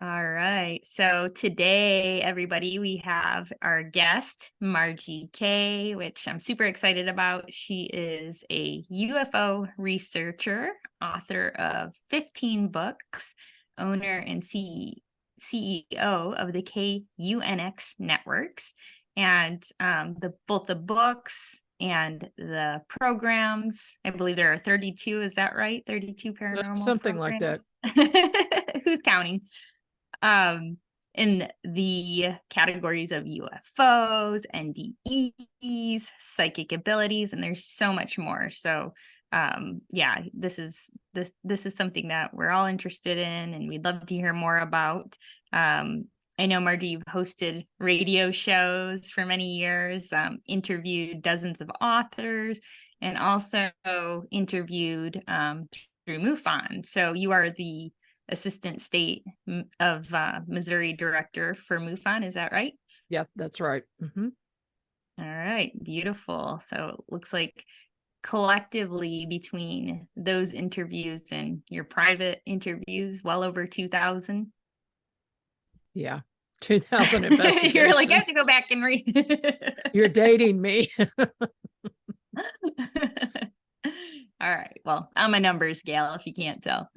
All right. So today, everybody, we have our guest, Margie K, which I'm super excited about. She is a UFO researcher, author of 15 books, owner and CEO of the KUNX Networks. And both the books and the programs, I believe there are 32, is that right? 32 paranormal Something like that. programs. Who's counting? In the categories of UFOs, NDEs, psychic abilities, and there's so much more. So yeah, this is something that we're all interested in and we'd love to hear more about. I know, Margie, you've hosted radio shows for many years, interviewed dozens of authors, and also interviewed through MUFON. So you are the Assistant State of Missouri Director for MUFON. Is that right? Yeah, that's right. All right, beautiful. So it looks like collectively between those interviews and your private interviews, well over 2,000. Yeah, 2,000 investigations. You're like, I have to go back and read. You're dating me. All right. Well, I'm a numbers gal if you can't tell.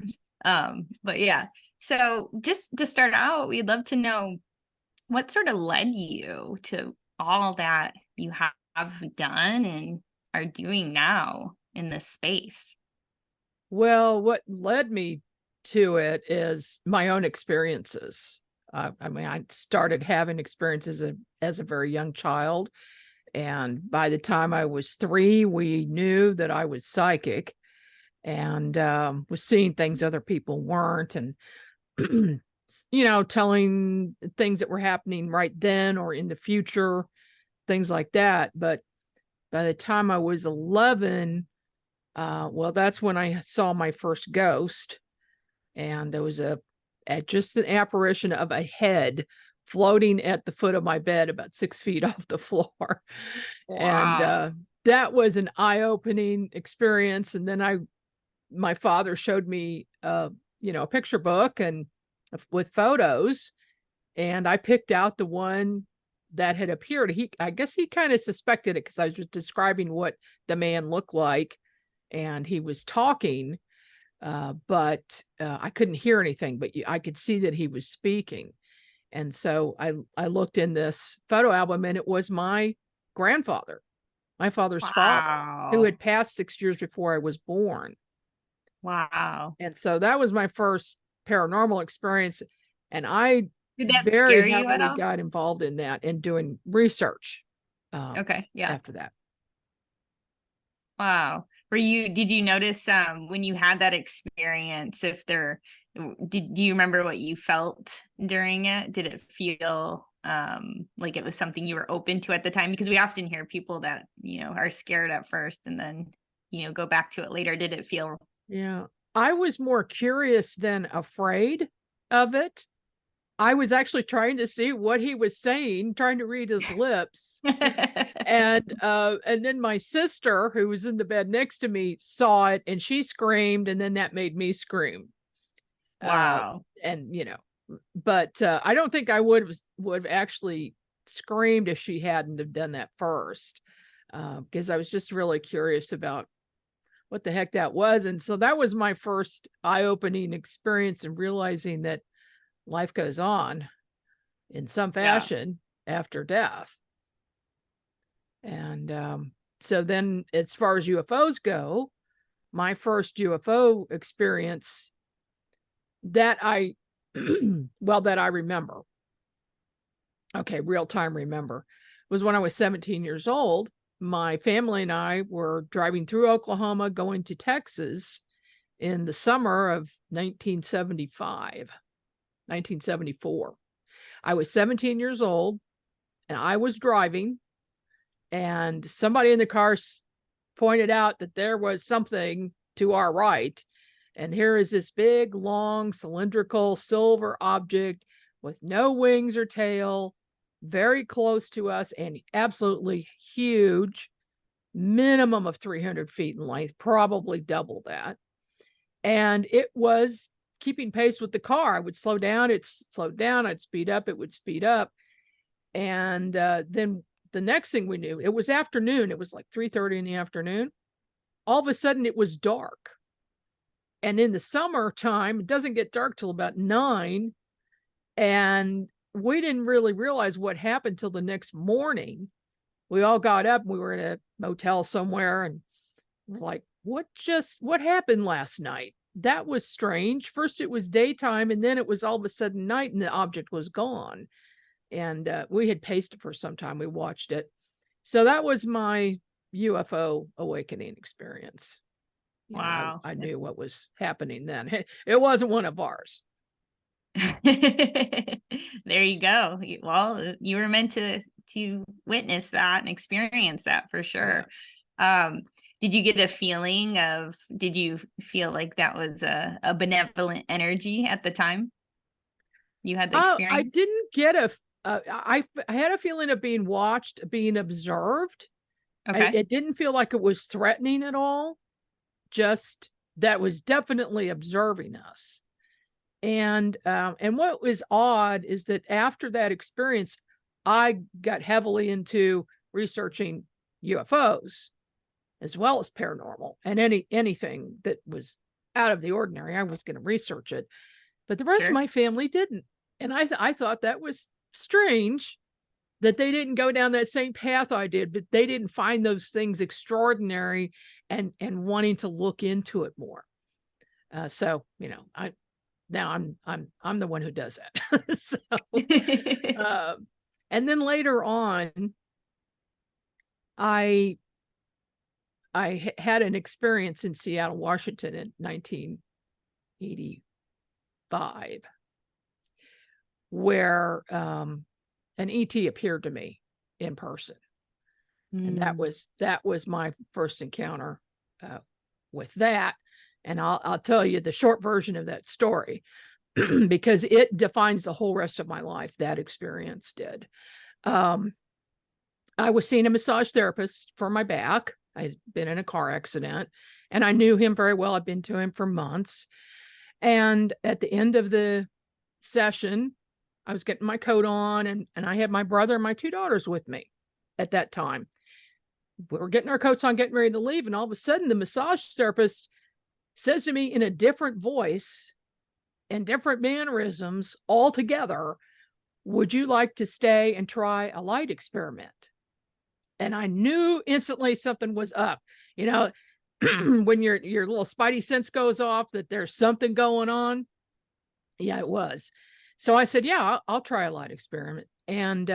But yeah. So just to start out, we'd love to know what sort of led you to all that you have done and are doing now in this space. Well, what led me to it is my own experiences. I mean, I started having experiences as a very young child. And by the time I was 3, we knew that I was psychic and was seeing things other people weren't. And, telling things that were happening right then or in the future, things like that. But by the time I was 11, well, that's when I saw my first ghost. And there was just an apparition of a head floating at the foot of my bed about 6 feet off the floor. Wow. And that was an eye-opening experience. And then my father showed me a picture book and with photos, and I picked out the one that had appeared. I guess he kind of suspected it because I was just describing what the man looked like, and he was talking, but I couldn't hear anything, but I could see that he was speaking. And so I looked in this photo album, and it was my grandfather, my father's father, who had passed 6 years before I was born. Wow. And so that was my first paranormal experience. And I Did that very scare you at heavily all? got involved in that and doing research. Okay. Yeah. After that. Wow. Did you notice when you had that experience, do you remember what you felt during it? Did it feel like it was something you were open to at the time? Because we often hear people that, are scared at first and then, go back to it later. Did it feel? Yeah. I was more curious than afraid of it. I was actually trying to see what he was saying, trying to read his lips. And then my sister, who was in the bed next to me, saw it and she screamed, and then that made me scream. Wow. But I don't think I would have actually screamed if she hadn't have done that first, because I was just really curious about what the heck that was. And so that was my first eye-opening experience in realizing that life goes on in some fashion after death. And so then as far as UFOs go, my first UFO experience that I remember, real time remember, was when I was 17 years old. My family and I were driving through Oklahoma, going to Texas in the summer of 1974. I was 17 years old and I was driving, and somebody in the car pointed out that there was something to our right. And here is this big, long, cylindrical silver object with no wings or tail, very close to us and absolutely huge, minimum of 300 feet in length, probably double that. And it was keeping pace with the car. I would slow down, it slowed down, I'd speed up, it would speed up. And then the next thing we knew, it was afternoon. It was like 3:30 in the afternoon. All of a sudden it was dark. And in the summertime, it doesn't get dark till about 9. And we didn't really realize what happened till the next morning. We all got up and we were in a motel somewhere and we're like, what happened last night? That was strange. First it was daytime and then it was all of a sudden night and the object was gone. And we had paced it for some time. We watched it. So that was my UFO awakening experience. Wow. I knew what was happening then. It wasn't one of ours. There you go. Well, you were meant to witness that and experience that for sure. Did you get a feeling of, did you feel like that was a benevolent energy at the time you had the experience? I didn't get I had a feeling of being watched, being observed. Okay. It didn't feel like it was threatening at all. Just that was definitely observing us. And what was odd is that after that experience, I got heavily into researching UFOs as well as paranormal, and anything that was out of the ordinary, I was going to research it. But the rest of my family didn't. And I thought that was strange that they didn't go down that same path I did, but they didn't find those things extraordinary and wanting to look into it more. So, now I'm the one who does that. So, and then later on, I had an experience in Seattle, Washington in 1985, where an ET appeared to me in person. And that was my first encounter with that. And I'll tell you the short version of that story because it defines the whole rest of my life. That experience did. I was seeing a massage therapist for my back. I'd been in a car accident and I knew him very well. I'd been to him for months. And at the end of the session, I was getting my coat on and I had my brother and my 2 daughters with me at that time. We were getting our coats on, getting ready to leave. And all of a sudden the massage therapist says to me in a different voice and different mannerisms altogether, would you like to stay and try a light experiment? And I knew instantly something was up. When your little spidey sense goes off that there's something going on. Yeah, it was. So I said, yeah, I'll try a light experiment. And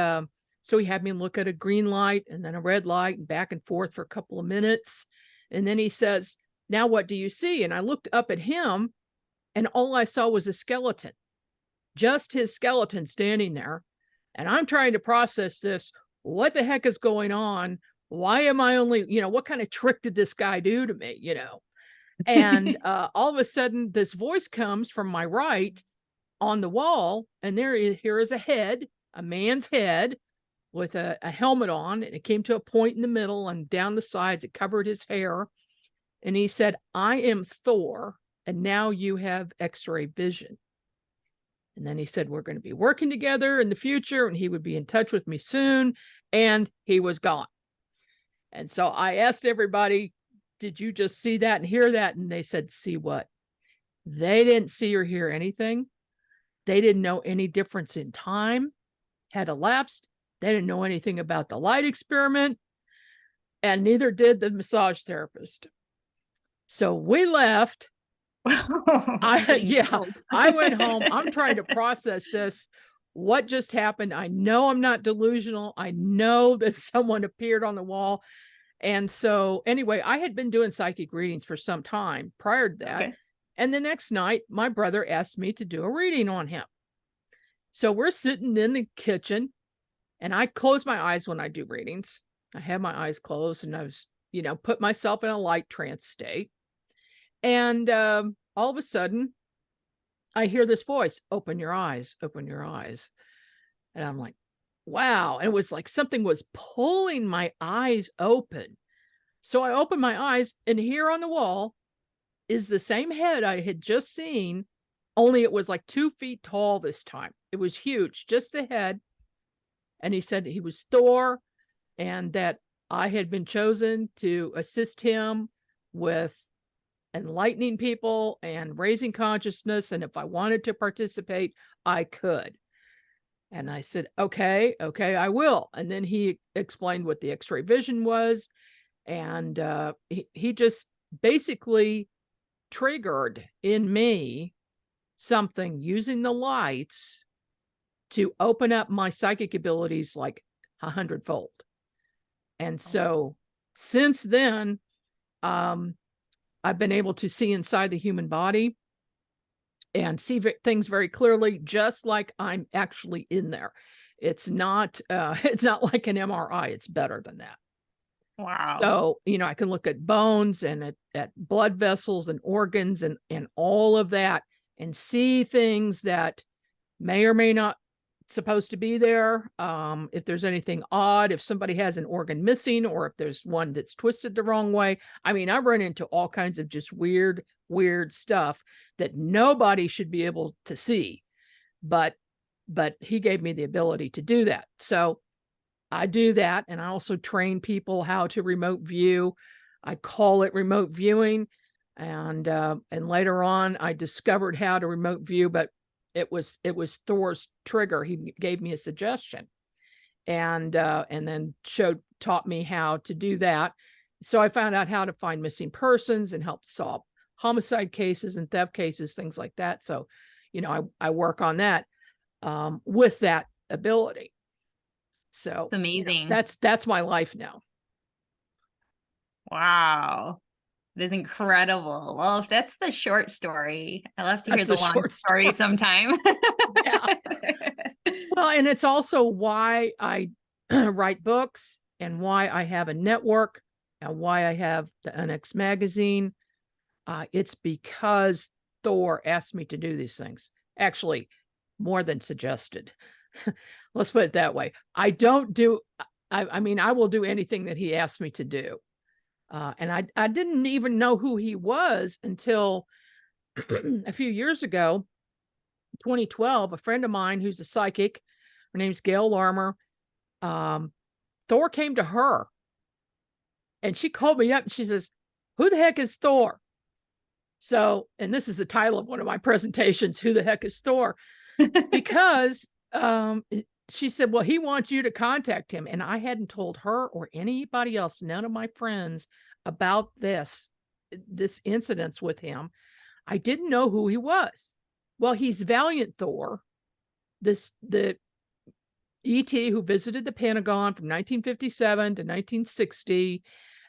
so he had me look at a green light and then a red light and back and forth for a couple of minutes. And then he says, now what do you see? And I looked up at him and all I saw was a skeleton, just his skeleton standing there. And I'm trying to process this. What the heck is going on? Why am I only, what kind of trick did this guy do to me, And all of a sudden this voice comes from my right on the wall. And here is a head, a man's head with a helmet on. And it came to a point in the middle and down the sides. It covered his hair. And he said, I am Thor. And now you have X-ray vision. And then he said, we're going to be working together in the future and he would be in touch with me soon. And he was gone. And so I asked everybody, did you just see that and hear that? And they said, see what? They didn't see or hear anything. They didn't know any difference in time had elapsed. They didn't know anything about the light experiment. And neither did the massage therapist. So we left. I went home. I'm trying to process this. What just happened? I know I'm not delusional. I know that someone appeared on the wall. And so anyway, I had been doing psychic readings for some time prior to that. Okay. And the next night, my brother asked me to do a reading on him. So we're sitting in the kitchen and I close my eyes when I do readings. I have my eyes closed and I was, put myself in a light trance state. And all of a sudden, I hear this voice, open your eyes, open your eyes. And I'm like, wow. And it was like something was pulling my eyes open. So I opened my eyes and here on the wall is the same head I had just seen, only it was like 2 feet tall this time. It was huge, just the head. And he said he was Thor, and that I had been chosen to assist him with enlightening people and raising consciousness. And if I wanted to participate, I could. And I said, okay, I will. And then he explained what the X-ray vision was. And he just basically triggered in me something using the lights to open up my psychic abilities like 100-fold. And so since then, I've been able to see inside the human body and see things very clearly, just like I'm actually in there. It's not like an MRI. It's better than that. Wow. So, I can look at bones and at blood vessels and organs and all of that and see things that may or may not supposed to be there. If there's anything odd, if somebody has an organ missing, or if there's one that's twisted the wrong way. I mean, I run into all kinds of just weird stuff that nobody should be able to see, but he gave me the ability to do that. So I do that. And I also train people how to remote view. I call it remote viewing. And later on I discovered how to remote view, but it was Thor's trigger. He gave me a suggestion and then taught me how to do that. So I found out how to find missing persons and help solve homicide cases and theft cases, things like that. So, I work on that with that ability. So It's amazing. That's my life now. Wow. It is incredible. Well, if that's the short story, I love to hear the long story sometime. Yeah. Well, and it's also why I write books and why I have a network and why I have the KUNX magazine. It's because Thor asked me to do these things. Actually, more than suggested. Let's put it that way. I will do anything that he asked me to do. And I didn't even know who he was until a few years ago, 2012, a friend of mine who's a psychic, her name's Gail Larmer, Thor came to her and she called me up and she says, "Who the heck is Thor?" So, and this is the title of one of my presentations, "Who the heck is Thor?" Because she said, well, he wants you to contact him. And I hadn't told her or anybody else, none of my friends, about this incident with him. I didn't know who he was. Well, he's Valiant Thor, the ET who visited the Pentagon from 1957 to 1960,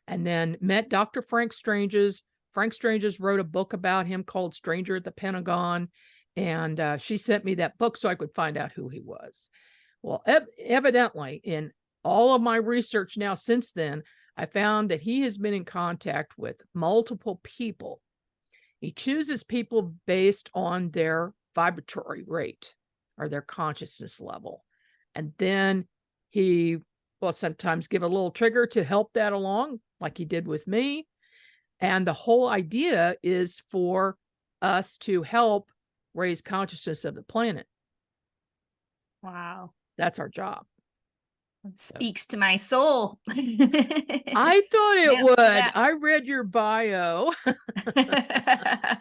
and then met Dr. Frank Stranges. Frank Stranges wrote a book about him called Stranger at the Pentagon. And she sent me that book so I could find out who he was. Well, evidently, in all of my research now since then, I found that he has been in contact with multiple people. He chooses people based on their vibratory rate or their consciousness level. And then he will sometimes give a little trigger to help that along, like he did with me. And the whole idea is for us to help raise consciousness of the planet. Wow. That's our job. It speaks to my soul. I thought it would. I read your bio. Yeah,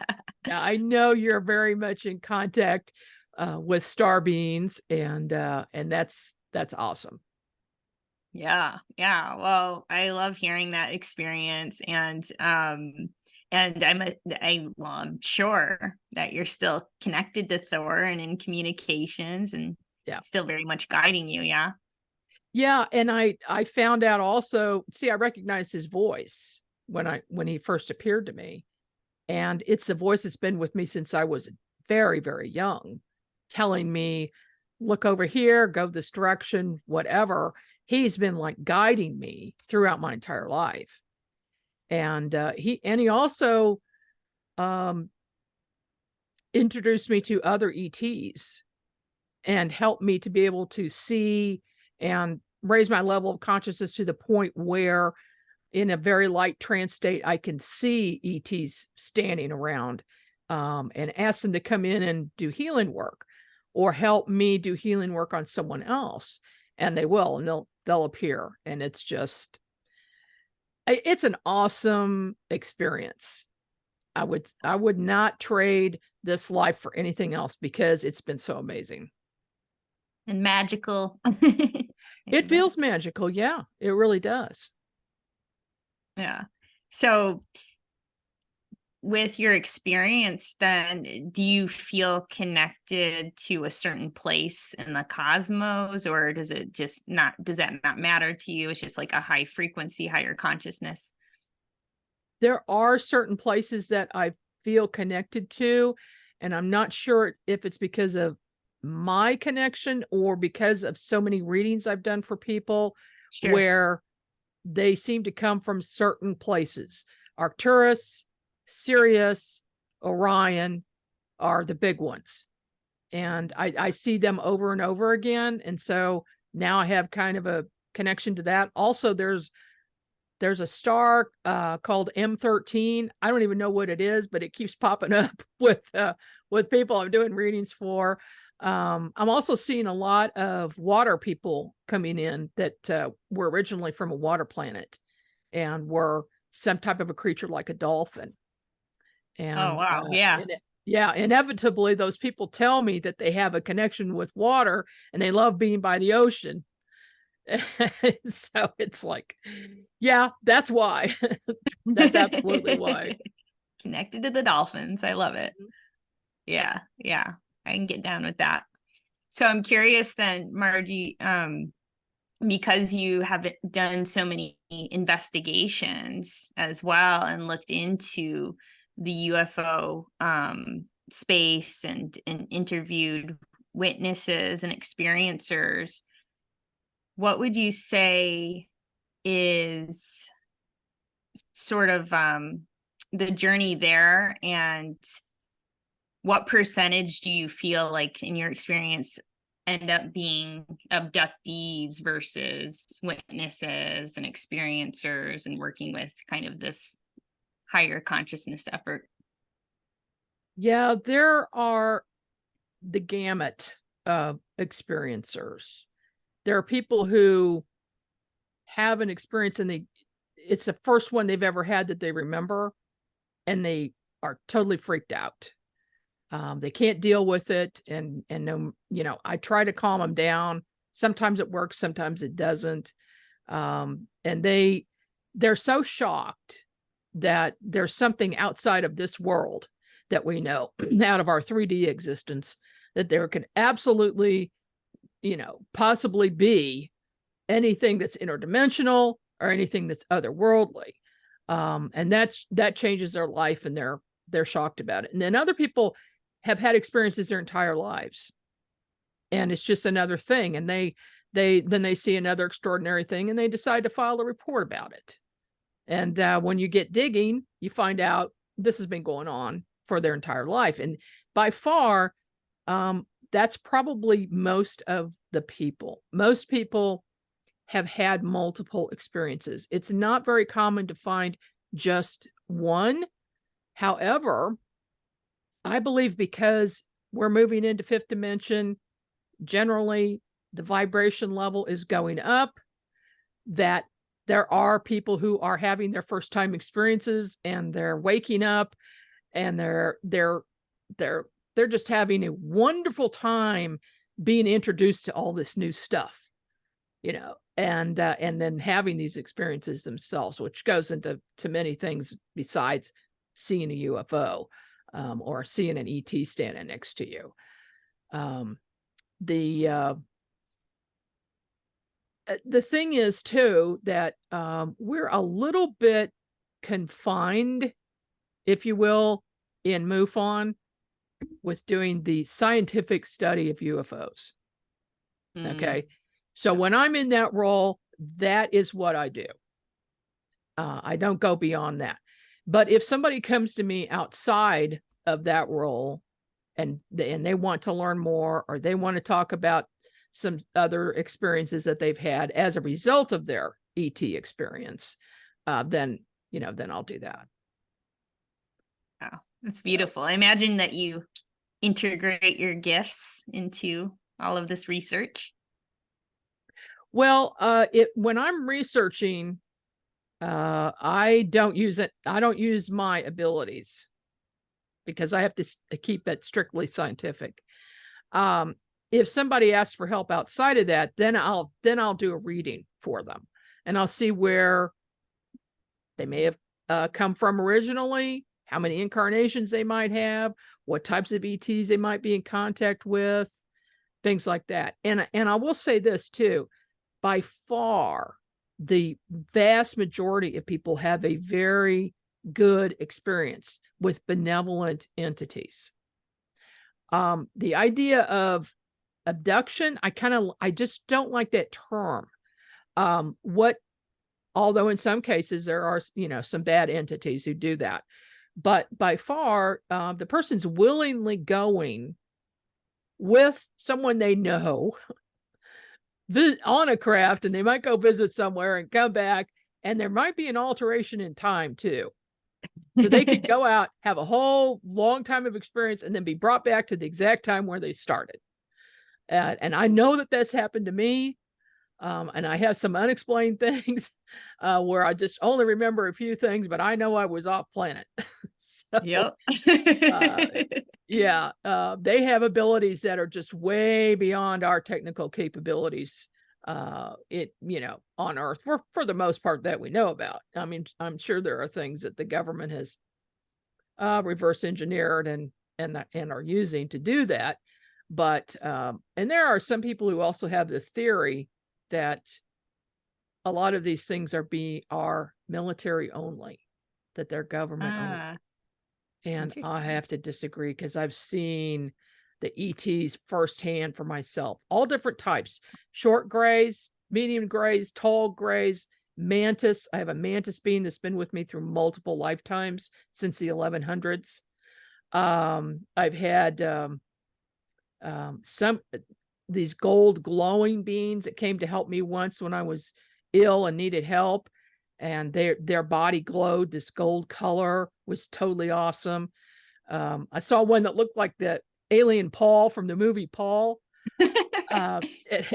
I know you're very much in contact with star beings, and that's awesome. Yeah. Well, I love hearing that experience, and I'm sure that you're still connected to Thor and in communications and still very much guiding you. Yeah. Yeah. And I found out also, I recognized his voice when he first appeared to me. And it's the voice that's been with me since I was very, very young, telling me, look over here, go this direction, whatever. He's been like guiding me throughout my entire life. And he also introduced me to other ETs and helped me to be able to see and raise my level of consciousness to the point where in a very light trance state, I can see ETs standing around and ask them to come in and do healing work or help me do healing work on someone else. And they will, and they'll appear. And it's an awesome experience. I would not trade this life for anything else because it's been so amazing. And magical. It feels magical. Yeah, it really does. Yeah. So with your experience, then, do you feel connected to a certain place in the cosmos, or does that not matter to you? It's just like a high frequency, higher consciousness. There are certain places that I feel connected to, and I'm not sure if it's because of my connection or because of so many readings I've done for people where they seem to come from certain places. Arcturus, Sirius, Orion are the big ones. And I see them over and over again. And so now I have kind of a connection to that. Also, there's a star called M13. I don't even know what it is, but it keeps popping up with people I'm doing readings for. I'm also seeing a lot of water people coming in that were originally from a water planet and were some type of a creature like a dolphin. And oh wow, yeah, inevitably those people tell me that they have a connection with water and they love being by the ocean. So it's like, yeah, that's why. That's absolutely why. Connected to the dolphins. I love it. Yeah, I can get down with that. So I'm curious then, Margie, because you have done so many investigations as well and looked into the UFO space and interviewed witnesses and experiencers, what would you say is sort of the journey there, and what percentage do you feel like in your experience end up being abductees versus witnesses and experiencers and working with kind of this higher consciousness effort? Yeah, there are the gamut of experiencers. There are people who have an experience and it's the first one they've ever had that they remember, and they are totally freaked out. They can't deal with it, and no, I try to calm them down. Sometimes it works, sometimes it doesn't. And they're so shocked that there's something outside of this world that we know, out of our 3D existence, that there could absolutely, possibly be anything that's interdimensional or anything that's otherworldly. And that changes their life, and they're shocked about it. And then other people have had experiences their entire lives, and it's just another thing. And then they see another extraordinary thing and they decide to file a report about it. And when you get digging, you find out this has been going on for their entire life. And by far, that's probably most of the people. Most people have had multiple experiences. It's not very common to find just one. However, I believe because we're moving into fifth dimension, generally the vibration level is going up, that there are people who are having their first time experiences and they're waking up and they're just having a wonderful time being introduced to all this new stuff, and then having these experiences themselves, which goes into many things besides seeing a UFO or seeing an ET standing next to you. The thing is too that we're a little bit confined, if you will, in MUFON with doing the scientific study of UFOs. Okay. So when I'm in that role, that is what I do. I don't go beyond that. But if somebody comes to me outside of that role and they want to learn more, or they want to talk about some other experiences that they've had as a result of their ET experience, then I'll do that. Oh, It's So, beautiful. I imagine that you integrate your gifts into all of this research. well, when I'm researching, I don't use it. I don't use my abilities because I have to keep it strictly scientific. Um, if somebody asks for help outside of that, then I'll do a reading for them, and I'll see where they may have come from originally, how many incarnations they might have, what types of ETs they might be in contact with, things like that. And I will say this too, by far, the vast majority of people have a very good experience with benevolent entities. The idea of abduction, I just don't like that term. Although in some cases there are, some bad entities who do that, but by far, the person's willingly going with someone they know on a craft, and they might go visit somewhere and come back, and there might be an alteration in time too. So they could go out, have a whole long time of experience, and then be brought back to the exact time where they started. And I know that that's happened to me. And I have some unexplained things where I just only remember a few things, but I know I was off planet. So, Yep. yeah, they have abilities that are just way beyond our technical capabilities. On Earth for the most part that we know about. I mean, I'm sure there are things that the government has reverse engineered and are using to do that. But and there are some people who also have the theory that a lot of these things are military only, that they're government only. And I have to disagree because I've seen the ETs firsthand for myself, all different types, short grays, medium grays, tall grays, mantis. I have a mantis being that's been with me through multiple lifetimes since the 1100s. I've had some these gold glowing beings that came to help me once when I was ill and needed help, and their body glowed this gold color, was totally awesome. I saw one that looked like the alien Paul from the movie Paul. On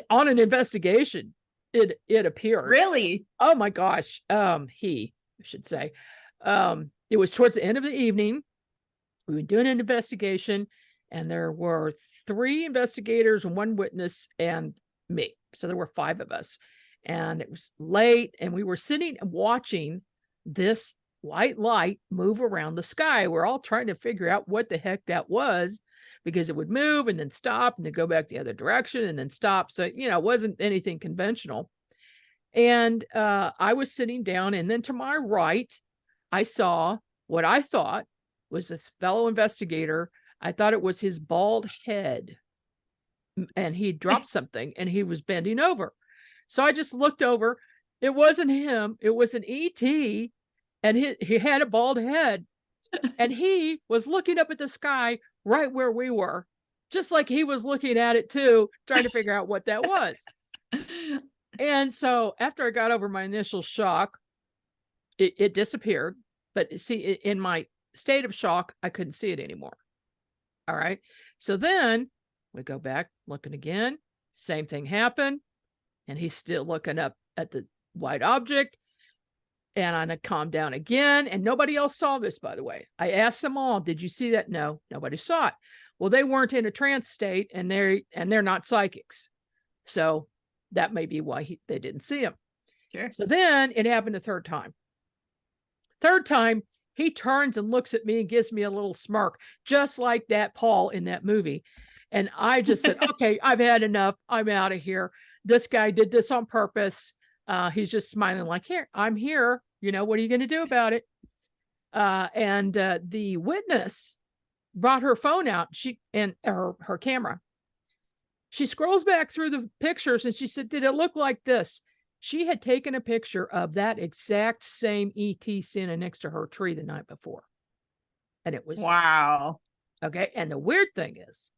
an investigation, it appeared. Really? Oh my gosh. I should say. It was towards the end of the evening. We were doing an investigation, and there were 3 investigators and 1 witness and me. So there were 5 of us. And it was late, and we were sitting and watching this white light move around the sky. We're all trying to figure out what the heck that was, because it would move and then stop and then go back the other direction and then stop. So, it wasn't anything conventional. And I was sitting down, and then to my right, I saw what I thought was this fellow investigator. I thought it was his bald head, and he dropped something and he was bending over. So I just looked over. It wasn't him. It was an ET, and he had a bald head, and he was looking up at the sky right where we were, just like he was looking at it too, trying to figure out what that was. And so after I got over my initial shock, it disappeared. But see, in my state of shock, I couldn't see it anymore. All right. So then we go back looking again. Same thing happened. And he's still looking up at the white object. And I calmed down again. And nobody else saw this, by the way. I asked them all, did you see that? No, nobody saw it. Well, they weren't in a trance state, and they're not psychics. So that may be why they didn't see him. Sure. So then it happened a third time. Third time, he turns and looks at me and gives me a little smirk, just like that Paul in that movie. And I just said, okay, I've had enough. I'm out of here. This guy did this on purpose. He's just smiling like, here, I'm here. What are you going to do about it? And the witness brought her phone out, and her camera. She scrolls back through the pictures, and she said, did it look like this? She had taken a picture of that exact same ET standing next to her tree the night before. And it was, wow. Okay. And the weird thing is,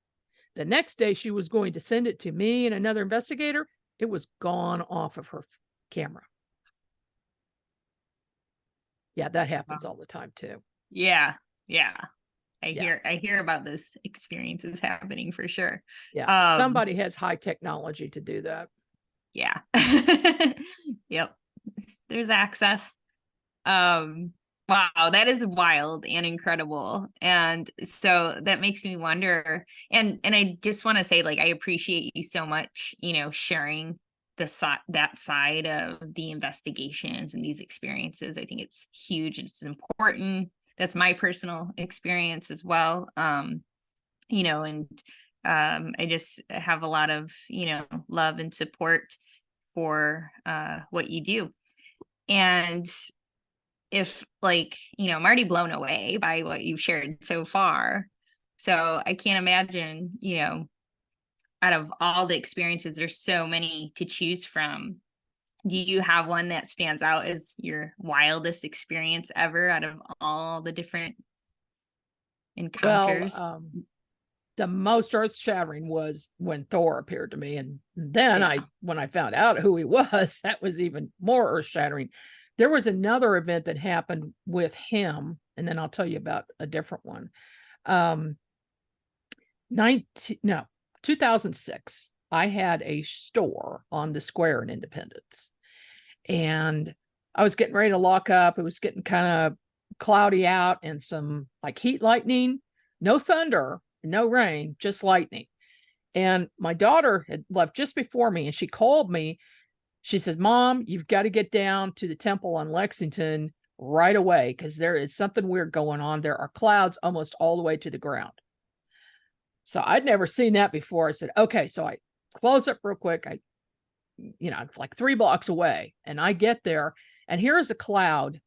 the next day she was going to send it to me and another investigator. It was gone off of her camera. Yeah, that happens all the time too. Yeah. Yeah. I hear about those experiences happening for sure. Yeah. Somebody has high technology to do that. Yeah. Yep. There's access. Wow, that is wild and incredible. And so that makes me wonder, and I just want to say, like, I appreciate you so much, sharing that side of the investigations and these experiences. I think it's huge. It's important. That's my personal experience as well. And I just have a lot of, love and support for what you do. And if, like, I'm already blown away by what you've shared so far. So I can't imagine, out of all the experiences, there's so many to choose from. Do you have one that stands out as your wildest experience ever out of all the different encounters? Well, the most earth-shattering was when Thor appeared to me. And then when I found out who he was, that was even more earth-shattering. There was another event that happened with him, and then I'll tell you about a different one. 2006, I had a store on the square in Independence. And I was getting ready to lock up. It was getting kind of cloudy out and some like heat lightning, no thunder, no rain, just lightning. And my daughter had left just before me, and she called me. She said, "Mom, you've got to get down to the temple on Lexington right away because there is something weird going on. There are clouds almost all the way to the ground." So I'd never seen that before. I said, "Okay." So I close up real quick. It's like 3 blocks away, and I get there, and here is a cloud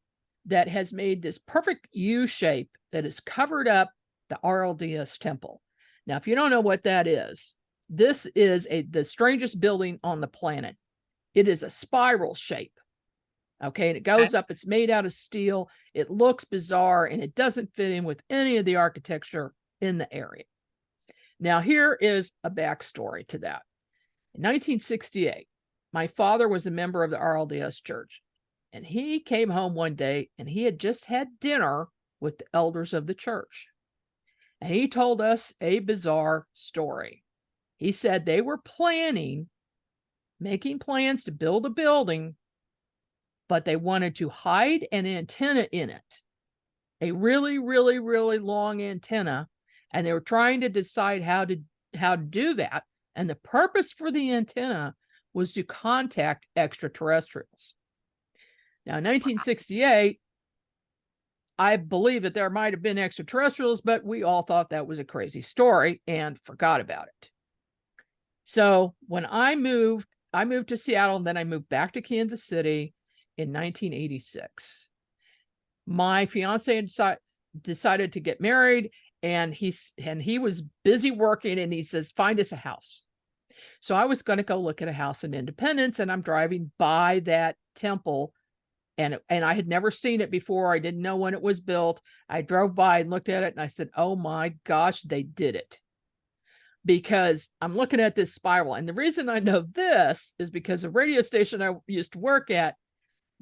that has made this perfect U shape that has covered up the RLDS temple. Now, if you don't know what that is, this is the strangest building on the planet. It is a spiral shape. Okay. And it goes up. It's made out of steel. It looks bizarre, and it doesn't fit in with any of the architecture in the area. Now, here is a backstory to that. In 1968, my father was a member of the RLDS church, and he came home one day and he had just had dinner with the elders of the church. And he told us a bizarre story. He said they were making plans to build a building, but they wanted to hide an antenna in it, a really, really, really long antenna. And they were trying to decide how to do that. And the purpose for the antenna was to contact extraterrestrials. Now, in 1968, I believe that there might have been extraterrestrials, but we all thought that was a crazy story and forgot about it. So when I moved to Seattle, and then I moved back to Kansas City in 1986. My fiance decided to get married, and he was busy working, and he says, "Find us a house." So I was going to go look at a house in Independence, and I'm driving by that temple, and I had never seen it before. I didn't know when it was built. I drove by and looked at it, and I said, "Oh my gosh, they did it." Because I'm looking at this spiral. And the reason I know this is because the radio station I used to work at,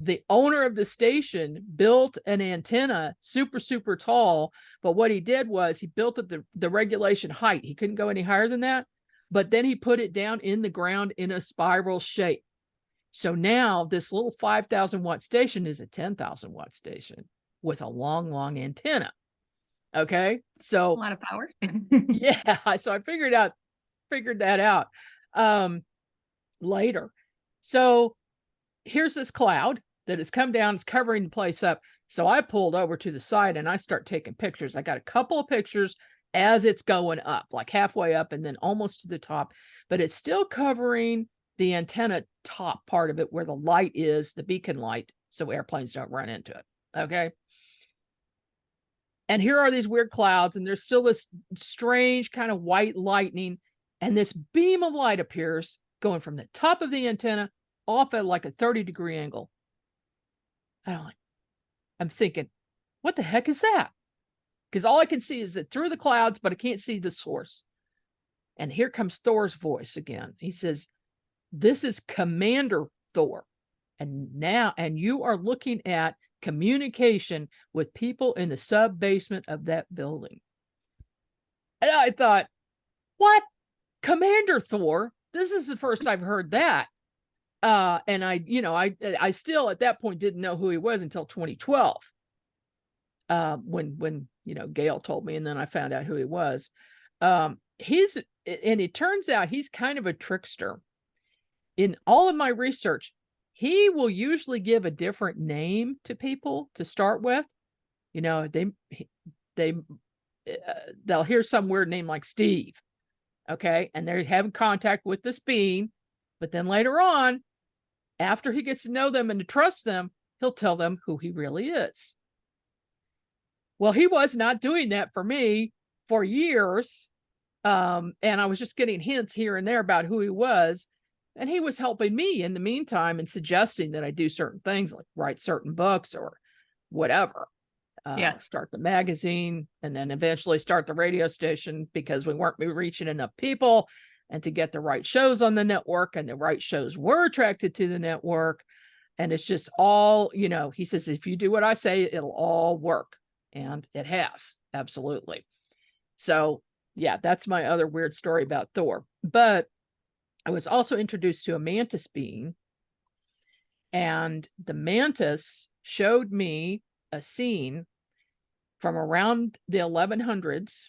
the owner of the station built an antenna super, super tall. But what he did was he built it the regulation height. He couldn't go any higher than that. But then he put it down in the ground in a spiral shape. So now this little 5,000 watt station is a 10,000 watt station with a long, long antenna. Okay. So a lot of power. yeah. So I figured that out later. So here's this cloud that has come down, it's covering the place up. So I pulled over to the side and I start taking pictures. I got a couple of pictures as it's going up, like halfway up and then almost to the top, but it's still covering the antenna top part of it where the light is, the beacon light, so airplanes don't run into it. Okay. And here are these weird clouds, and there's still this strange kind of white lightning, and this beam of light appears going from the top of the antenna off at like a 30-degree angle. And I'm thinking, what the heck is that? Because all I can see is that through the clouds, but I can't see the source. And here comes Thor's voice again. He says, "This is Commander Thor. And you are looking at communication with people in the sub basement of that building." And I thought, what? Commander Thor? This is the first I've heard that. And I still at that point didn't know who he was until 2012. When Gail told me, and then I found out who he was. And it turns out he's kind of a trickster. In all of my research, he will usually give a different name to people to start with. They'll hear some weird name like Steve. Okay. And they're having contact with this being, but then later on, after he gets to know them and to trust them, he'll tell them who he really is. Well, he was not doing that for me for years. And I was just getting hints here and there about who he was. And he was helping me in the meantime and suggesting that I do certain things, like write certain books or whatever. Start the magazine, and then eventually start the radio station, because we weren't reaching enough people, and to get the right shows on the network, and the right shows were attracted to the network. And it's just all, he says, if you do what I say, it'll all work. And it has, absolutely. So yeah, that's my other weird story about Thor. But I was also introduced to a mantis being, and the mantis showed me a scene from around the 1100s,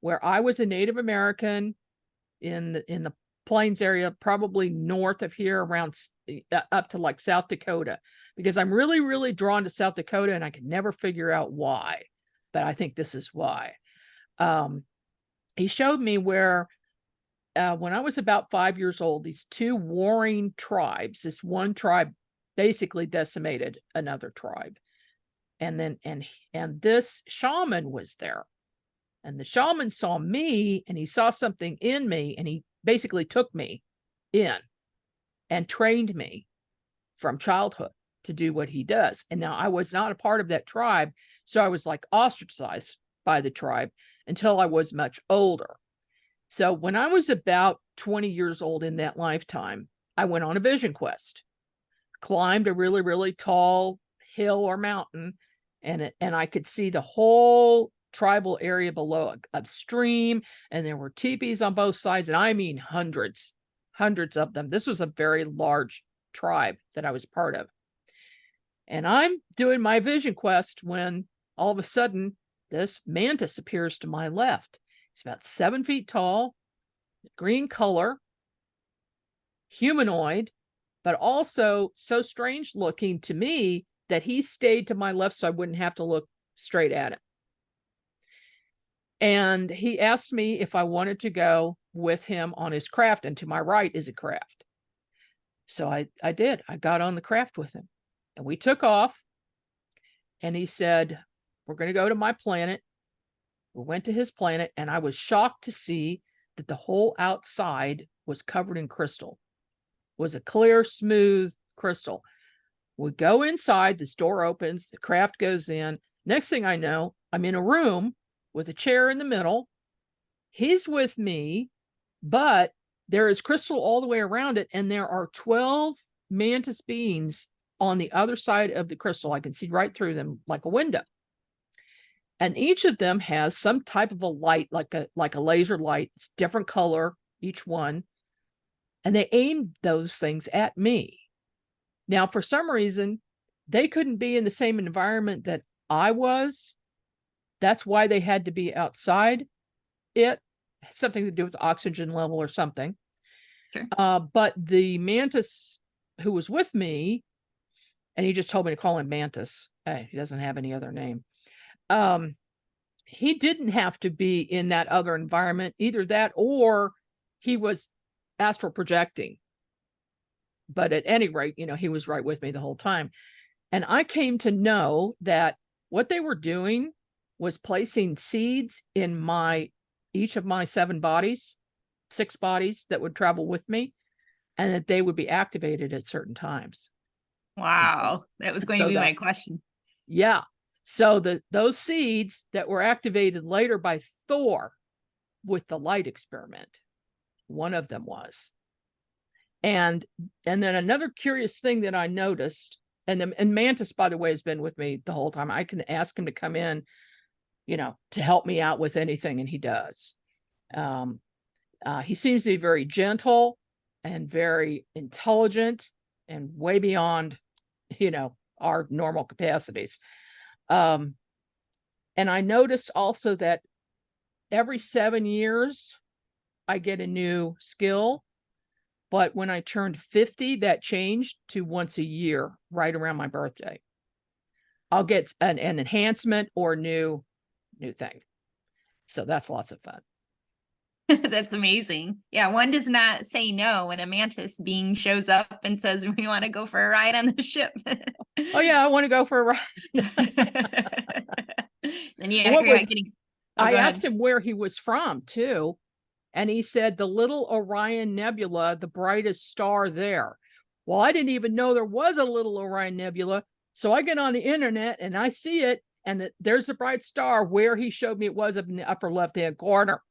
where I was a Native American in the plains area, probably north of here, around up to like South Dakota, because I'm really, really drawn to South Dakota, and I can never figure out why, but I think this is why. He showed me where, when I was about 5 years old, these two warring tribes, this one tribe basically decimated another tribe. And then, and this shaman was there, and the shaman saw me, and he saw something in me, and he basically took me in and trained me from childhood to do what he does. And now I was not a part of that tribe, so I was like ostracized by the tribe until I was much older. So when I was about 20 years old in that lifetime, I went on a vision quest, climbed a really, really tall hill or mountain, and I could see the whole tribal area below, upstream, and there were teepees on both sides, and I mean hundreds of them. This was a very large tribe that I was part of. And I'm doing my vision quest when all of a sudden this mantis appears to my left. He's about 7 feet tall, green color, humanoid, but also so strange looking to me that he stayed to my left so I wouldn't have to look straight at him. And he asked me if I wanted to go with him on his craft, and to my right is a craft. So I did. I got on the craft with him, and we took off, and he said, we're going to go to my planet. We went to his planet, and I was shocked to see that the whole outside was covered in crystal. It was a clear, smooth crystal. We go inside, this door opens, the craft goes in. Next thing I know, I'm in a room with a chair in the middle. He's with me, but there is crystal all the way around it, and there are 12 mantis beings on the other side of the crystal. I can see right through them like a window. And each of them has some type of a light, like a laser light. It's different color, each one. And they aimed those things at me. Now, for some reason, they couldn't be in the same environment that I was. That's why they had to be outside it. Something to do with the oxygen level or something. Sure. But the mantis who was with me, and he just told me to call him Mantis. He doesn't have any other name. He didn't have to be in that other environment, either that or he was astral projecting. But at any rate, he was right with me the whole time. And I came to know that what they were doing was placing seeds in each of my 6 bodies that would travel with me, and that they would be activated at certain times. Wow. That was going to be my question. Yeah. So those seeds that were activated later by Thor with the light experiment, one of them was. And then another curious thing that I noticed, and Mantis, by the way, has been with me the whole time. I can ask him to come in to help me out with anything, and he does. He seems to be very gentle and very intelligent and way beyond, our normal capacities. And I noticed also that every 7 years I get a new skill, but when I turned 50, that changed to once a year, right around my birthday. I'll get an enhancement or new thing. So that's lots of fun. That's amazing. Yeah, one does not say no when a mantis being shows up and says, we want to go for a ride on the ship. Oh yeah, I want to go for a ride. Then you What was getting I asked him where he was from too, and he said the little Orion Nebula, the brightest star there. Well, I didn't even know there was a little Orion Nebula, so I get on the internet and I see it, and there's a bright star where he showed me it was up in the upper left-hand corner.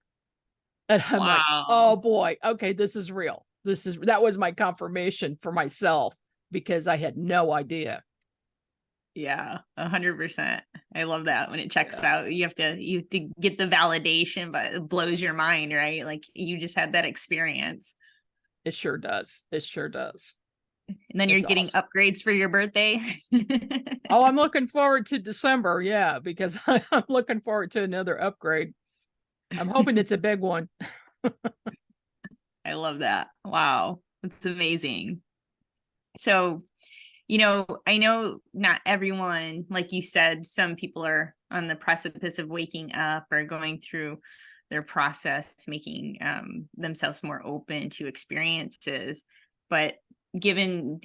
And I'm like, oh boy, okay, this is real. That was my confirmation for myself, because I had no idea. Yeah, 100%. I love that when it checks out. You have to get the validation, but it blows your mind, right? Like you just had that experience. It sure does. It sure does. And then you're getting awesome. upgrades for your birthday. Oh, I'm looking forward to December. Yeah, because I'm looking forward to another upgrade. I'm hoping it's a big one. I love that. Wow. That's amazing. So, I know not everyone, like you said, some people are on the precipice of waking up or going through their process, making themselves more open to experiences. But given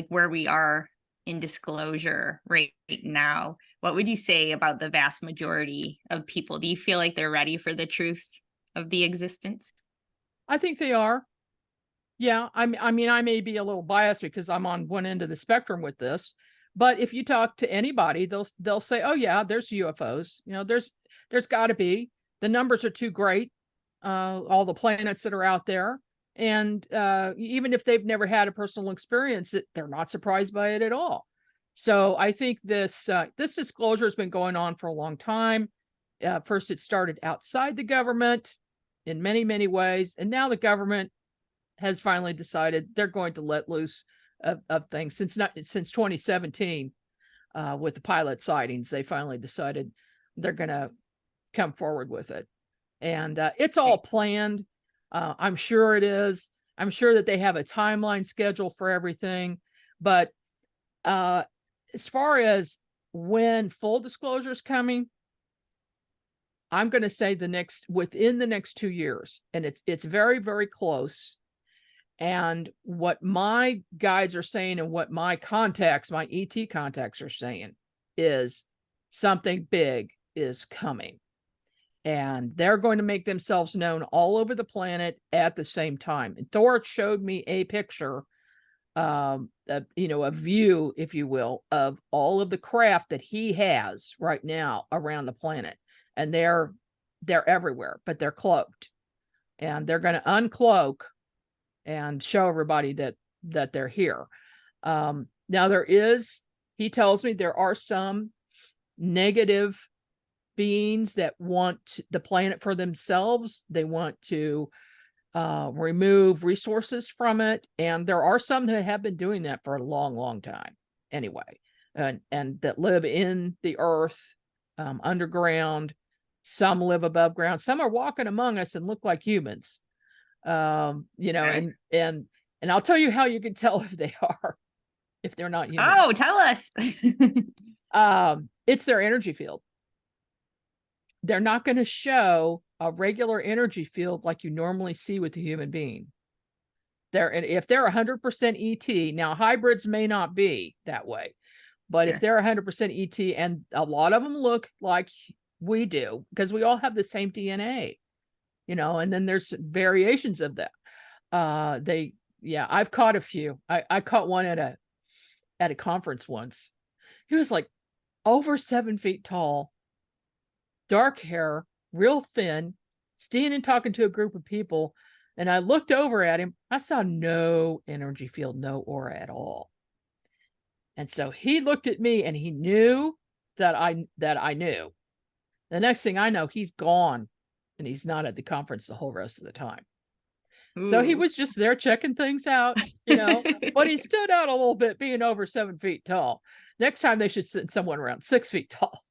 where we are in disclosure right now, what would you say about the vast majority of people? Do you feel like they're ready for the truth of the existence? I think they are. Yeah, I mean, I may be a little biased because I'm on one end of the spectrum with this, but if you talk to anybody, they'll say, "Oh yeah, there's UFOs. There's got to be. The numbers are too great. All the planets that are out there, and even if they've never had a personal experience, they're not surprised by it at all." So I think this disclosure has been going on for a long time. First, it started outside the government in many ways, and now the government has finally decided they're going to let loose of things since 2017 with the pilot sightings. They finally decided they're going to come forward with it, and it's all planned. I'm sure it is. I'm sure that they have a timeline schedule for everything, but as far as when full disclosure is coming, I'm going to say within the next 2 years, and it's very close. And what my guides are saying and what my ET contacts are saying is something big is coming. And they're going to make themselves known all over the planet at the same time. And Thor showed me a picture, a view, if you will, of all of the craft that he has right now around the planet. And they're everywhere, but they're cloaked. And they're going to uncloak and show everybody that they're here. Now he tells me there are some negative beings that want the planet for themselves. They want to remove resources from it. And there are some that have been doing that for a long time anyway, and that live in the earth, underground. Some live above ground. Some are walking among us and look like humans. Okay. and I'll tell you how you can tell if they are, if they're not human. Oh, tell us. It's their energy field. They're not going to show a regular energy field like you normally see with a human being. If they're 100% ET, now hybrids may not be that way, but sure, if they're 100% ET, and a lot of them look like we do because we all have the same DNA. And then there's variations of that. I've caught a few. I caught one at a conference once. He was like over 7 feet tall, dark hair, real thin, standing and talking to a group of people. And I looked over at him. I saw no energy field, no aura at all. And so he looked at me and he knew that I knew. The next thing I know, he's gone and he's not at the conference the whole rest of the time. So he Ooh. was just there checking things out, but he stood out a little bit being over 7 feet tall. Next time they should send someone around 6 feet tall.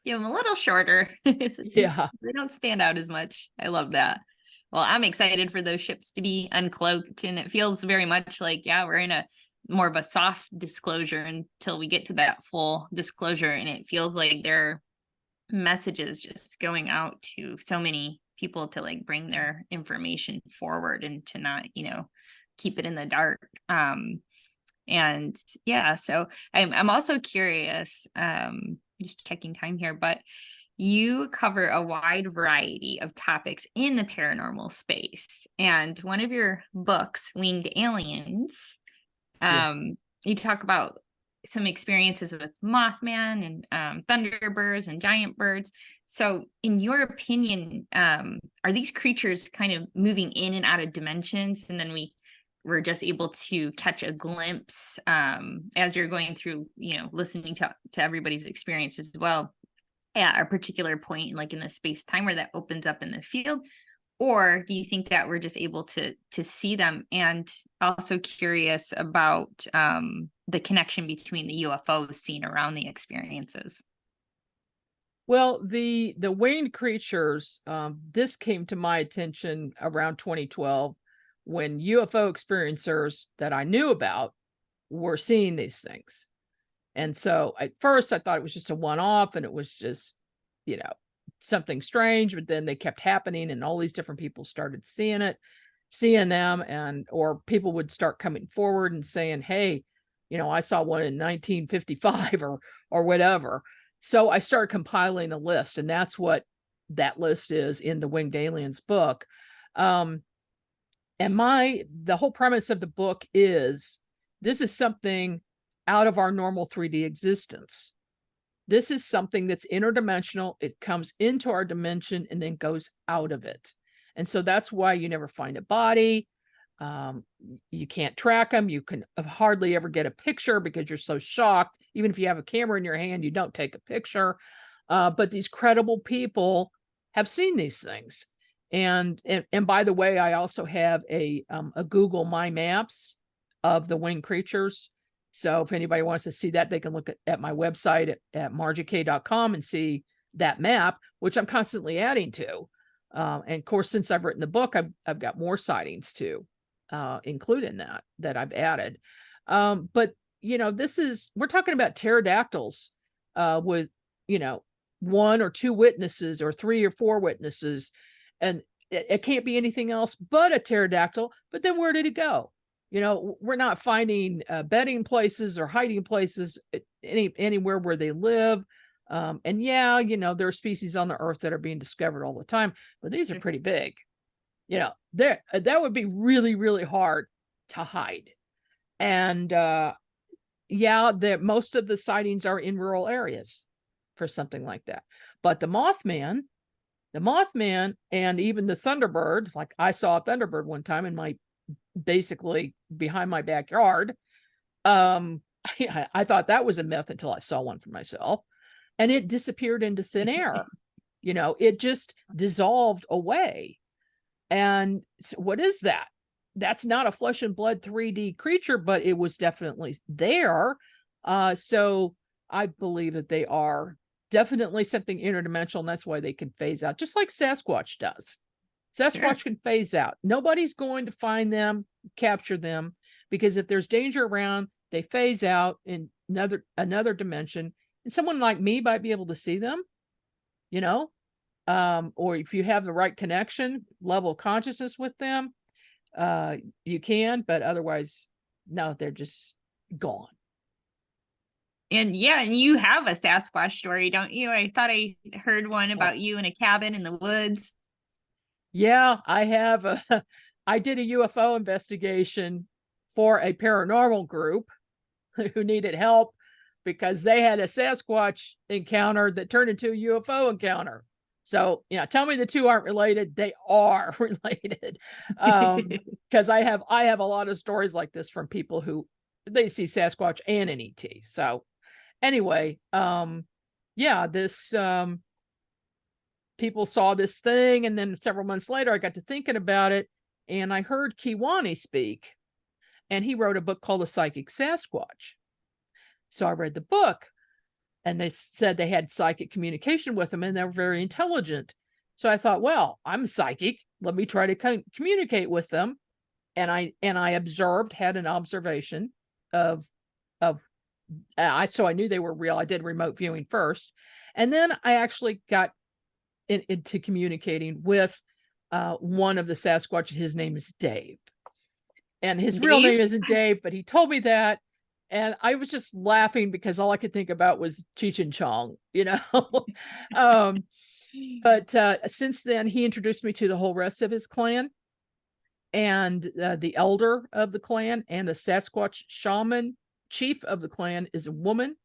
Give them a little shorter. Yeah. They don't stand out as much. I love that. Well, I'm excited for those ships to be uncloaked, and it feels very much like, yeah, we're in a more of a soft disclosure until we get to that full disclosure. And it feels like there are messages just going out to so many people to like bring their information forward and to not, keep it in the dark. And yeah, so I'm also curious, just checking time here, but you cover a wide variety of topics in the paranormal space. And one of your books, Winged Aliens, Yeah. you talk about some experiences with Mothman and Thunderbirds and giant birds. So in your opinion, are these creatures kind of moving in and out of dimensions, and then we're just able to catch a glimpse as you're going through, listening to everybody's experience as well at a particular point, like in the space time where that opens up in the field? Or do you think that we're just able to see them? And also curious about the connection between the UFOs seen around the experiences. Well, the winged creatures, this came to my attention around 2012 when UFO experiencers that I knew about were seeing these things. And so at first I thought it was just a one-off and it was just, something strange, but then they kept happening and all these different people started seeing them, or people would start coming forward and saying, hey, I saw one in 1955 or whatever. So I started compiling a list, and that's what that list is in the Winged Aliens book. And the whole premise of the book is this is something out of our normal 3D existence. This is something that's interdimensional. It comes into our dimension and then goes out of it. And so that's why you never find a body. You can't track them. You can hardly ever get a picture because you're so shocked. Even if you have a camera in your hand, you don't take a picture. But these credible people have seen these things. And by the way, I also have a Google My Maps of the winged creatures. So if anybody wants to see that, they can look at my website at margiek.com and see that map, which I'm constantly adding to. And of course, since I've written the book, I've got more sightings to include in that I've added. But we're talking about pterodactyls with, one or two witnesses or 3 or 4 witnesses, and it can't be anything else but a pterodactyl. But then where did it go? We're not finding bedding places or hiding places anywhere where they live. And yeah, there are species on the earth that are being discovered all the time, but these are pretty big. That would be really, really hard to hide. And most of the sightings are in rural areas for something like that. But the Mothman and even the Thunderbird, like I saw a Thunderbird one time in basically behind my backyard. I thought that was a myth until I saw one for myself, and it disappeared into thin air. It just dissolved away. And so what is that? That's not a flesh and blood 3D creature, but it was definitely there. So I believe that they are definitely something interdimensional, and that's why they can phase out, just like Sasquatch does. Sasquatch can phase out. Nobody's going to find them, capture them, because if there's danger around, they phase out in another dimension. And someone like me might be able to see them, or if you have the right connection, level of consciousness with them, you can, but otherwise, no, they're just gone. And yeah, and you have a Sasquatch story, don't you? I thought I heard one about you in a cabin in the woods. Yeah, I have. I did a UFO investigation for a paranormal group who needed help because they had a Sasquatch encounter that turned into a UFO encounter. So, tell me the two aren't related. They are related. Because I have a lot of stories like this from people who they see Sasquatch and an ET. So, anyway, yeah, this people saw this thing, and then several months later I got to thinking about it, and I heard Kiwani speak, and he wrote a book called The Psychic Sasquatch. So I read the book, and they said they had psychic communication with them, and they're very intelligent. So I thought, well, I'm psychic. Let me try to communicate with them. And I observed, had an observation of so I knew they were real. I did remote viewing first, and then I actually got into communicating with one of the Sasquatch. His name is Dave, and his real name isn't Dave, but he told me that. And I was just laughing because all I could think about was Cheech and Chong, you know. But since then, he introduced me to the whole rest of his clan, and the elder of the clan and a Sasquatch shaman chief of the clan is a woman,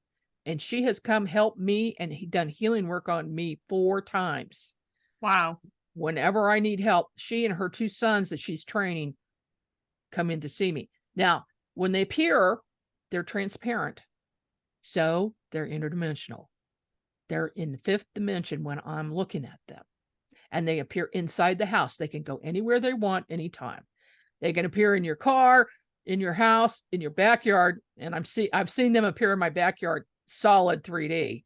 and she has come help me and done healing work on me 4 times. Wow. Whenever I need help, she and her 2 sons that she's training come in to see me. Now, when they appear, they're transparent. So they're interdimensional. They're in the 5th dimension when I'm looking at them. And they appear inside the house. They can go anywhere they want, anytime. They can appear in your car, in your house, in your backyard. And I've seen them appear in my backyard, solid 3D.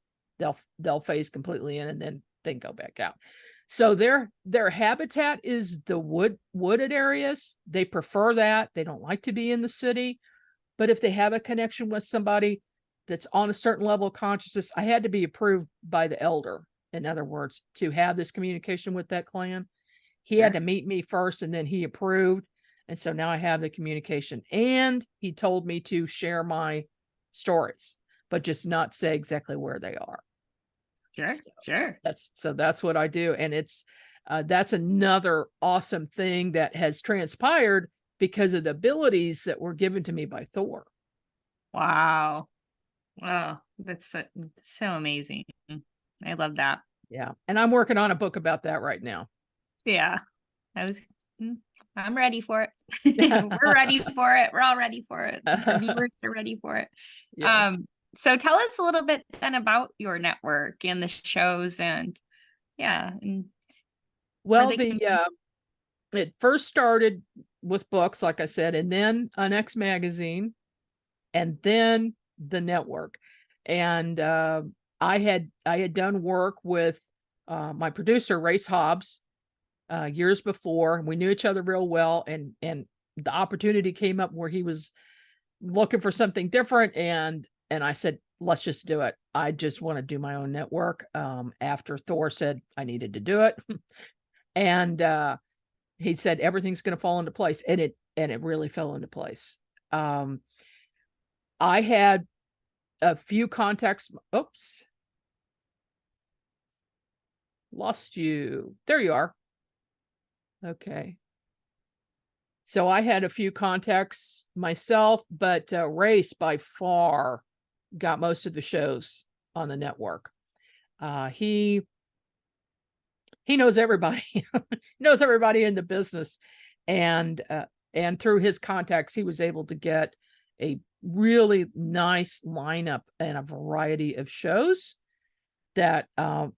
They'll phase completely in, and then they can go back out. So their habitat is the wooded areas. They prefer that. They don't like to be in the city. But if they have a connection with somebody that's on a certain level of consciousness, I had to be approved by the elder, in other words, to have this communication with that clan. He had to meet me first, and then he approved. And so now I have the communication. And he told me to share my stories, but just not say exactly where they are. Sure. That's what I do. And it's that's another awesome thing that has transpired because of the abilities that were given to me by Thor. Wow. Wow. That's so amazing. I love that. Yeah. And I'm working on a book about that right now. Yeah. I'm ready for it. We're ready for it. We're all ready for it. Our viewers are ready for it. Yeah. So tell us a little bit then about your network and the shows, and well, it first started with books, like I said, and then KUNX magazine, and then the network. And I had done work with my producer, Race Hobbs, years before. We knew each other real well, and the opportunity came up where he was looking for something different, and I said, let's just do it. I just want to do my own network. After Thor said I needed to do it, and he said everything's going to fall into place, and it really fell into place. I had a few contacts. Oops, lost you. There you are. Okay. So I had a few contacts myself, but Race by far got most of the shows on the network. He knows everybody. He knows everybody in the business, and through his contacts, he was able to get a really nice lineup and a variety of shows that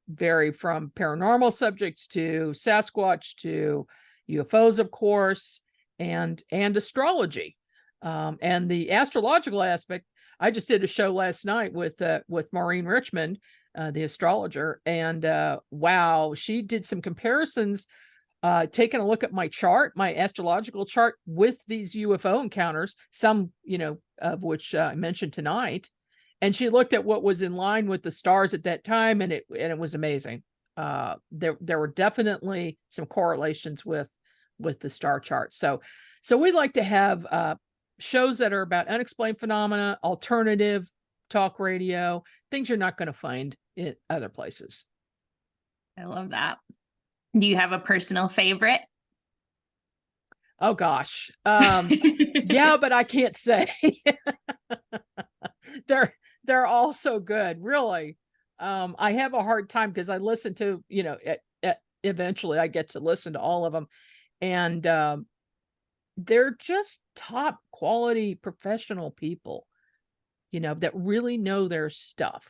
vary from paranormal subjects to Sasquatch to UFOs, of course, and astrology. And the astrological aspect, I just did a show last night with Maureen Richmond, the astrologer, and wow, she did some comparisons, taking a look at my chart, my astrological chart, with these UFO encounters, some, of which I mentioned tonight. And she looked at what was in line with the stars at that time, and it was amazing. There were definitely some correlations with the star chart. So we like to have shows that are about unexplained phenomena, alternative talk radio, things you're not going to find in other places. I love that. Do you have a personal favorite? Oh gosh. Yeah, but I can't say. They're all so good, really. I have a hard time because I listen to, eventually I get to listen to all of them, and they're just top quality professional people. that really know their stuff.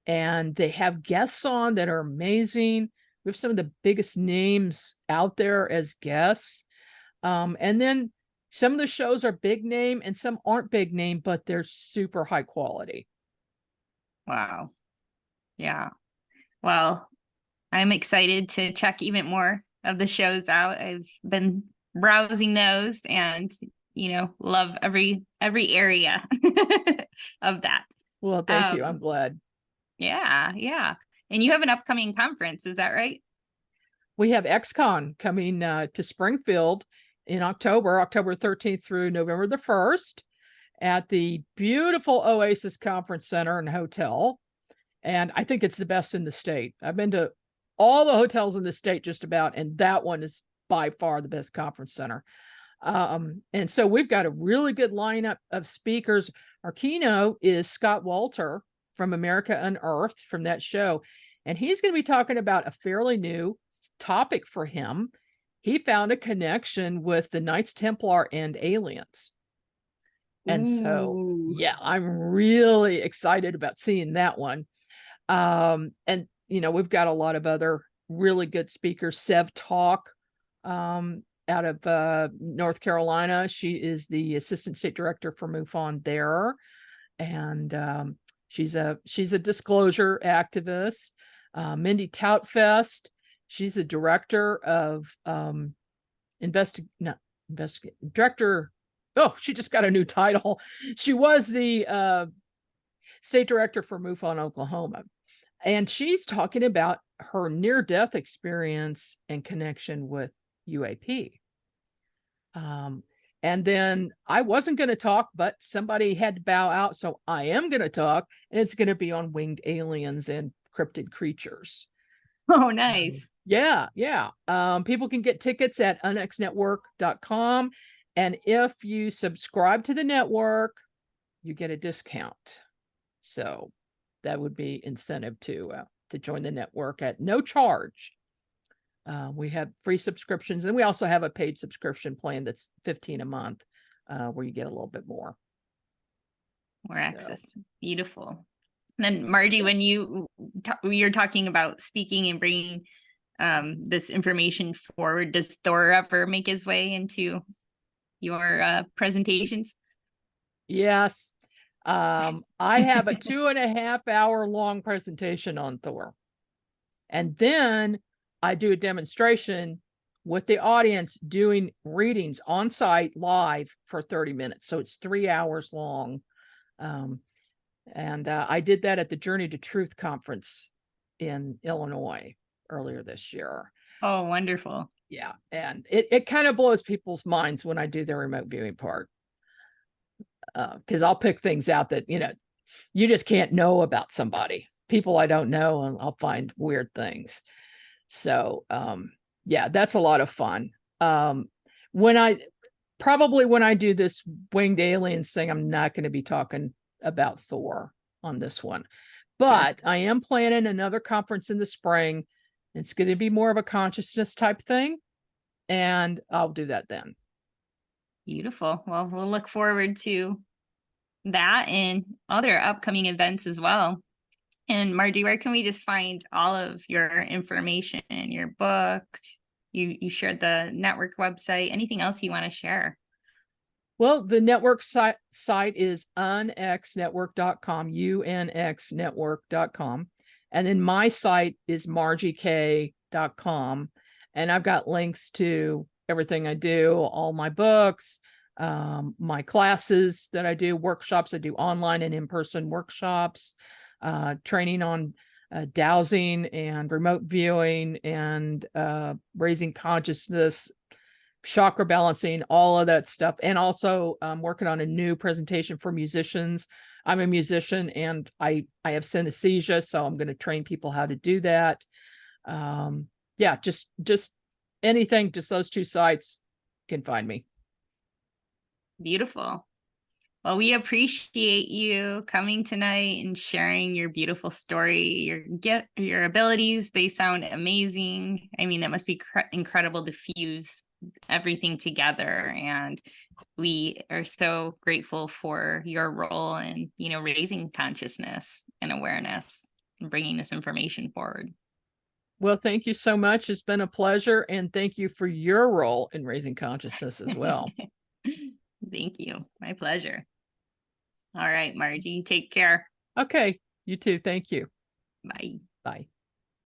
And they have guests on that are amazing. We have some of the biggest names out there as guests. And then some of the shows are big name and some aren't big name, but they're super high quality. Wow. Yeah. Well, I'm excited to check even more of the shows out. I've been browsing those and, love every area of that. Well, thank you. I'm glad. Yeah, yeah. And you have an upcoming conference, is that right? We have Excon coming to Springfield in October 13th through November the 1st at the beautiful Oasis Conference Center and Hotel. And I think it's the best in the state. I've been to all the hotels in the state just about, and that one is by far the best conference center. And so we've got a really good lineup of speakers. Our keynote is Scott Walter from America Unearthed from that show. And he's going to be talking about a fairly new topic for him. He found a connection with the Knights Templar and aliens. And so, yeah, I'm really excited about seeing that one. And, we've got a lot of other really good speakers. Sev Talk out of North Carolina. She is the assistant state director for MUFON there. And she's a disclosure activist. Mindy Toutfest. She's a director of director. Oh, she just got a new title. She was the state director for MUFON Oklahoma. And she's talking about her near-death experience and connection with UAP. And then I wasn't going to talk, but somebody had to bow out. So I am going to talk, and it's going to be on winged aliens and cryptid creatures. Oh, nice. Yeah. People can get tickets at unxnetwork.com. And if you subscribe to the network, you get a discount. So that would be incentive to join the network at no charge. We have free subscriptions, and we also have a paid subscription plan that's $15 a month, where you get a little bit more. More access. Beautiful. And then Margie, when you're talking about speaking and bringing this information forward, does Thor ever make his way into your presentations? Yes. I have a 2.5 hour long presentation on Thor. And then I do a demonstration with the audience doing readings on site live for 30 minutes. So it's 3 hours long. And I did that at the Journey to Truth conference in Illinois earlier this year. Oh, wonderful. Yeah. And it kind of blows people's minds when I do the remote viewing part. Because I'll pick things out that, you just can't know about somebody. People I don't know, and I'll find weird things. So, yeah, that's a lot of fun. When I do this winged aliens thing, I'm not going to be talking about Thor on this one, but sure. I am planning another conference in the spring. It's going to be more of a consciousness type thing, and I'll do that then. Beautiful. Well, we'll look forward to that and other upcoming events as well. And Margie, where can we just find all of your information and your books? You shared the network website. Anything else you want to share? Well, the network site is unxnetwork.com, unxnetwork.com. And then my site is margiek.com. And I've got links to everything I do, all my books, my classes that I do, workshops. I do online and in-person workshops, training on dowsing and remote viewing and raising consciousness, chakra balancing, all of that stuff. And also I'm working on a new presentation for musicians. I'm a musician and I have synesthesia, so I'm going to train people how to do that. Yeah, just anything, just those two sites can find me. Beautiful. Well, we appreciate you coming tonight and sharing your beautiful story, your abilities. They sound amazing. I mean, that must be incredible to fuse everything together. And we are so grateful for your role in, raising consciousness and awareness and bringing this information forward. Well, thank you so much. It's been a pleasure. And thank you for your role in raising consciousness as well. Thank you. My pleasure. All right, Margie, take care. Okay. You too. Thank you. Bye. Bye.